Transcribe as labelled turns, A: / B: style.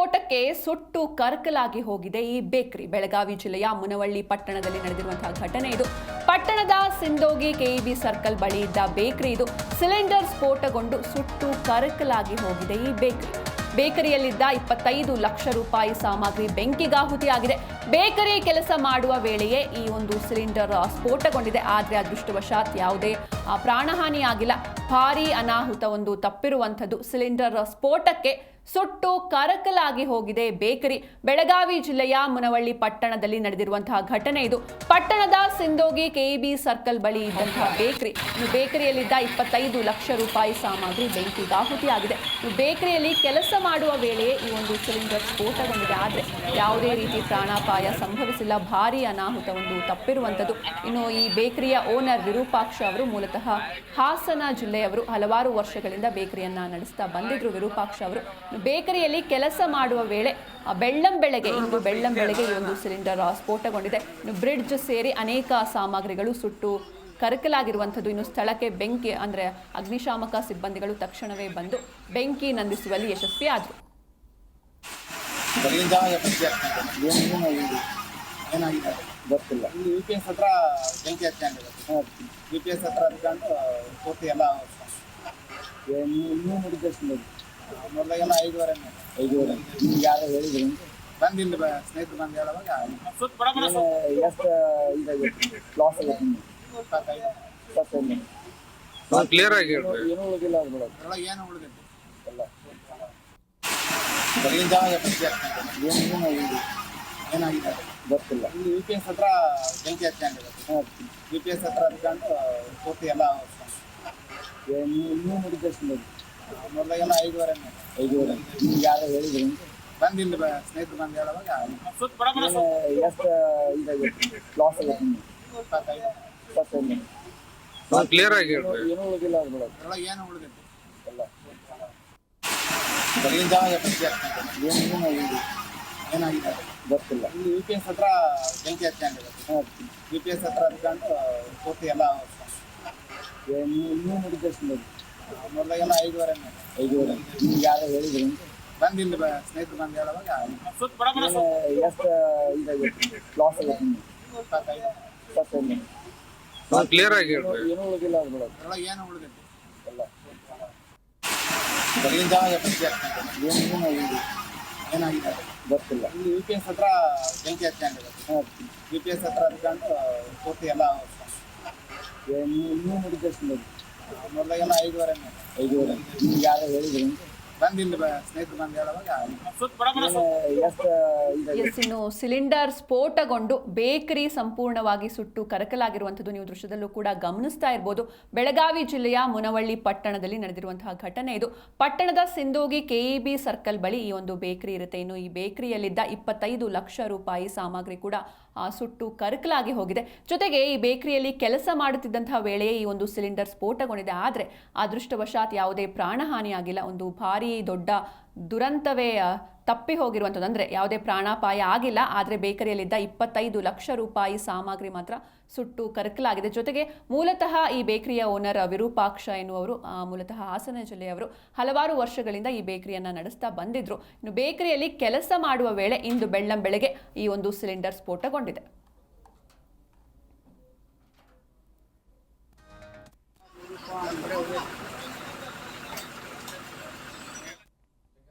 A: ಸ್ಫೋಟಕ್ಕೆ ಸುಟ್ಟು ಕರಕಲಾಗಿ ಹೋಗಿದೆ ಈ ಬೇಕರಿ. ಬೆಳಗಾವಿ ಜಿಲ್ಲೆಯ ಮುನವಳ್ಳಿ ಪಟ್ಟಣದಲ್ಲಿ ನಡೆದಿರುವಂತಹ ಘಟನೆ ಇದು. ಪಟ್ಟಣದ ಸಿಂದೋಗಿ ಕೆಇಬಿ ಸರ್ಕಲ್ ಬಳಿ ಇದ್ದ ಬೇಕರಿ ಇದು. ಸಿಲಿಂಡರ್ ಸ್ಫೋಟಗೊಂಡು ಸುಟ್ಟು ಕರಕಲಾಗಿ ಹೋಗಿದೆ ಈ ಬೇಕರಿ. ಬೇಕರಿಯಲ್ಲಿದ್ದ 25 ಲಕ್ಷ ರೂಪಾಯಿ ಸಾಮಗ್ರಿ ಬೆಂಕಿಗಾಹುತಿಯಾಗಿದೆ. ಬೇಕರಿ ಕೆಲಸ ಮಾಡುವ ವೇಳೆಯೇ ಈ ಒಂದು ಸಿಲಿಂಡರ್ ಸ್ಫೋಟಗೊಂಡಿದೆ. ಆದರೆ ಅದೃಷ್ಟವಶಾತ್ ಯಾವುದೇ ಪ್ರಾಣಹಾನಿ ಆಗಿಲ್ಲ. ಭಾರೀ ಅನಾಹುತ ಒಂದು ತಪ್ಪಿರುವಂಥದ್ದು. ಸಿಲಿಂಡರ್ ಸ್ಫೋಟಕ್ಕೆ ಸುಟ್ಟು ಕರಕಲಾಗಿ ಹೋಗಿದೆ ಬೇಕರಿ. ಬೆಳಗಾವಿ ಜಿಲ್ಲೆಯ ಮುನವಳ್ಳಿ ಪಟ್ಟಣದಲ್ಲಿ ನಡೆದಿರುವಂತಹ ಘಟನೆ ಇದು. ಪಟ್ಟಣದ ಸಿಂದೋಗಿ ಕೆಇಬಿ ಸರ್ಕಲ್ ಬಳಿ ಇದ್ದಂತಹ ಬೇಕರಿ. ಬೇಕರಿಯಲ್ಲಿದ್ದ 25 ಲಕ್ಷ ರೂಪಾಯಿ ಸಾಮಗ್ರಿ ಬೆಂಕಿಗಾಹುತಿಯಾಗಿದೆ. ಬೇಕರಿಯಲ್ಲಿ ಕೆಲಸ ಮಾಡುವ ವೇಳೆಯೇ ಈ ಒಂದು ಸಿಲಿಂಡರ್ ಸ್ಫೋಟಗೊಂಡಿದೆ. ಆದರೆ ಯಾವುದೇ ರೀತಿ ಪ್ರಾಣಾಪಾಯ ಸಂಭವಿಸಿಲ್ಲ. ಭಾರೀ ಅನಾಹುತ ಒಂದು ತಪ್ಪಿರುವಂಥದ್ದು. ಇನ್ನು ಈ ಬೇಕರಿಯ ಓನರ್ ವಿರೂಪಾಕ್ಷ ಅವರು ಮೂಲತಃ ಹಾಸನ ಜಿಲ್ಲೆಯವರು. ಹಲವಾರು ವರ್ಷಗಳಿಂದ ಬೇಕರಿಯನ್ನ ನಡೆಸ್ತಾ ಬಂದಿದ್ರು ವಿರೂಪಾಕ್ಷ ಅವರು. ಬೇಕರಿಯಲ್ಲಿ ಕೆಲಸ ಮಾಡುವ ವೇಳೆ ಇಂದು ಬೆಳ್ಳಂಬೆಳಗ್ಗೆ ಈ ಒಂದು ಸಿಲಿಂಡರ್ ಸ್ಫೋಟಗೊಂಡಿದೆ. ಬ್ರಿಡ್ಜ್ ಸೇರಿ ಅನೇಕ ಸಾಮಗ್ರಿಗಳು ಸುಟ್ಟು ಕರಕಲಾಗಿರುವಂಥದ್ದು. ಇನ್ನು ಸ್ಥಳಕ್ಕೆ ಬೆಂಕಿ ಅಂದ್ರೆ ಅಗ್ನಿಶಾಮಕ ಸಿಬ್ಬಂದಿಗಳು ತಕ್ಷಣವೇ ಬಂದು ಬೆಂಕಿ ನಂದಿಸುವಲ್ಲಿ ಯಶಸ್ವಿಯಾದರು.
B: ಗೊತ್ತಿಲ್ಲ. ಇಲ್ಲಿ UPS ಹತ್ರ ಬೆಂಕಿ ಹಚ್ಕೊಂಡಿದೆ. UPS ಹತ್ರ ಹಚ್ಕೊಂಡು ಪೂರ್ತಿ ಎಲ್ಲ ಇನ್ನೂ ಮುಡಿದಷ್ಟು ಮೊದಲಾಗೆಲ್ಲ 5:30 ನಿಮ್ಗೆ ಯಾರು ಹೇಳಿದ್ರು ಬಂದು ಇಲ್ಲಿ ಸ್ನೇಹಿತರು ಬಂದು ಹೇಳುವಾಗ ಎಷ್ಟು ಇದಾಗಿತ್ತು ಲಾಸ್ ಆಗೈತೆ.
C: ಕ್ಲಿಯರ್ ಆಗಿ
B: ಏನೂ ಉಳಿದಿಲ್ಲ ಅದ್ರೊಳಗೆ ಏನು ಉಳಿದೈತಿ ಎಲ್ಲ ಬೆಳಗಿನ ಜಾವ ಏನಾಗಿದೆ ಗೊತ್ತಿಲ್ಲ. ಇಲ್ಲಿ UPS ಹತ್ರ ಬೆಂಕಿ ಹಚ್ಕೊಂಡಿದೆ. UPS ಹತ್ರ ಹಚ್ಕೊಂಡು ಪೂರ್ತಿ ಎಲ್ಲ ಇನ್ನೂ ಮುಡಿದಷ್ಟು ಮೊದಲಾಗೆಲ್ಲ 5:30 ನಿಮ್ಗೆ ಯಾರು ಹೇಳಿದ್ರು ಬಂದು ಇಲ್ಲಿ ಸ್ನೇಹಿತರು ಬಂದು ಹೇಳುವಾಗ ಎಷ್ಟು ಇದಾಗಿತ್ತು ಲಾಸ್ ಆಗೈತೆ.
C: ಕ್ಲಿಯರ್ ಆಗಿ
B: ಏನೂ ಉಳಿದಿಲ್ಲ ಅದ್ರೊಳಗೆ ಏನು ಉಳಿದೈತಿ ಎಲ್ಲ ಬೆಳಗಿನ ಜಾವ ಏನಾಗಿದೆ ಗೊತ್ತಿಲ್ಲ. ಇಲ್ಲಿ UPS ಹತ್ರ ಬೆಂಕಿ ಹಚ್ಕೊಂಡಿದೆ. UPS ಹತ್ರ ಹಚ್ಕೊಂಡು ಪೂರ್ತಿ ಎಲ್ಲ ಇನ್ನೂ ಮುಡಿದಷ್ಟು ಮೊದಲಾಗೆಲ್ಲ 5:30 ನಿಮ್ಗೆ ಯಾರು ಹೇಳಿದ್ರು ಬಂದು ಇಲ್ಲಿ ಸ್ನೇಹಿತರು ಬಂದು ಹೇಳುವಾಗ ಎಷ್ಟು ಇದಾಗಿತ್ತು ಲಾಸ್ ಆಗೈತೆ.
C: ಕ್ಲಿಯರ್ ಆಗಿ
B: ಏನೂ ಉಳಿದಿಲ್ಲ ಅದ್ರೊಳಗೆ ಏನು ಉಳಿದೈತಿ ಎಲ್ಲ ಬೆಳಗಿನ ಜಾವ ಏನಾಗಿದೆ ಗೊತ್ತಿಲ್ಲ. ಇಲ್ಲಿ UPS ಹತ್ರ ಬೆಂಕಿ ಹಚ್ಕೊಂಡಿದೆ. UPS ಹತ್ರ ಹಚ್ಕೊಂಡು ಪೂರ್ತಿ ಎಲ್ಲ ಇನ್ನೂ ಮುಡಿದಷ್ಟು ಮೊದಲಾಗೆಲ್ಲ 5:30 ನಿಮ್ಗೆ ಯಾರು ಹೇಳಿದ್ರು ಬಂದು ಇಲ್ಲಿ ಸ್ನೇಹಿತರು ಬಂದು ಹೇಳುವಾಗ ಎಷ್ಟು ಇದಾಗಿತ್ತು.
A: ಇನ್ನು ಸಿಲಿಂಡರ್ ಸ್ಫೋಟಗೊಂಡು ಬೇಕರಿ ಸಂಪೂರ್ಣವಾಗಿ ಸುಟ್ಟು ಕರಕಲಾಗಿರುವಂಥದ್ದು ನೀವು ದೃಶ್ಯದಲ್ಲೂ ಕೂಡ ಗಮನಿಸ್ತಾ ಇರ್ಬೋದು. ಬೆಳಗಾವಿ ಜಿಲ್ಲೆಯ ಮುನವಳ್ಳಿ ಪಟ್ಟಣದಲ್ಲಿ ನಡೆದಿರುವಂತಹ ಘಟನೆ ಇದು. ಪಟ್ಟಣದ ಸಿಂದೋಗಿ ಕೆಇಬಿ ಸರ್ಕಲ್ ಬಳಿ ಈ ಒಂದು ಬೇಕರಿ ಇರುತ್ತೆ. ಇನ್ನು ಈ ಬೇಕರಿಯಲ್ಲಿದ್ದ 25 ಲಕ್ಷ ರೂಪಾಯಿ ಸಾಮಗ್ರಿ ಕೂಡ ಸುಟ್ಟು ಕರಕಲಾಗಿ ಹೋಗಿದೆ. ಜೊತೆಗೆ ಈ ಬೇಕರಿಯಲ್ಲಿ ಕೆಲಸ ಮಾಡುತ್ತಿದ್ದಂತಹ ವೇಳೆಯೇ ಈ ಒಂದು ಸಿಲಿಂಡರ್ ಸ್ಫೋಟಗೊಂಡಿದೆ. ಆದರೆ ಅದೃಷ್ಟವಶಾತ್ ಯಾವುದೇ ಪ್ರಾಣಹಾನಿ ಆಗಿಲ್ಲ. ಒಂದು ಭಾರೀ ದೊಡ್ಡ ದುರಂತವೇ ತಪ್ಪಿ ಹೋಗಿರುವಂಥದ್ದು. ಅಂದರೆ ಯಾವುದೇ ಪ್ರಾಣಾಪಾಯ ಆಗಿಲ್ಲ. ಆದರೆ ಬೇಕರಿಯಲ್ಲಿದ್ದ 25 ಲಕ್ಷ ರೂಪಾಯಿ ಸಾಮಗ್ರಿ ಮಾತ್ರ ಸುಟ್ಟು ಕರಕಲಾಗಿದೆ. ಜೊತೆಗೆ ಮೂಲತಃ ಈ ಬೇಕರಿಯ ಓನರ್ ವಿರೂಪಾಕ್ಷ ಎನ್ನುವರು ಮೂಲತಃ ಹಾಸನ ಜಿಲ್ಲೆಯವರು. ಹಲವಾರು ವರ್ಷಗಳಿಂದ ಈ ಬೇಕರಿಯನ್ನು ನಡೆಸ್ತಾ ಬಂದಿದ್ರು. ಇನ್ನು ಬೇಕರಿಯಲ್ಲಿ ಕೆಲಸ ಮಾಡುವ ವೇಳೆ ಇಂದು ಬೆಳ್ಳಂಬೆಳಗ್ಗೆ ಈ ಒಂದು ಸಿಲಿಂಡರ್ ಸ್ಫೋಟಗೊಂಡಿದೆ.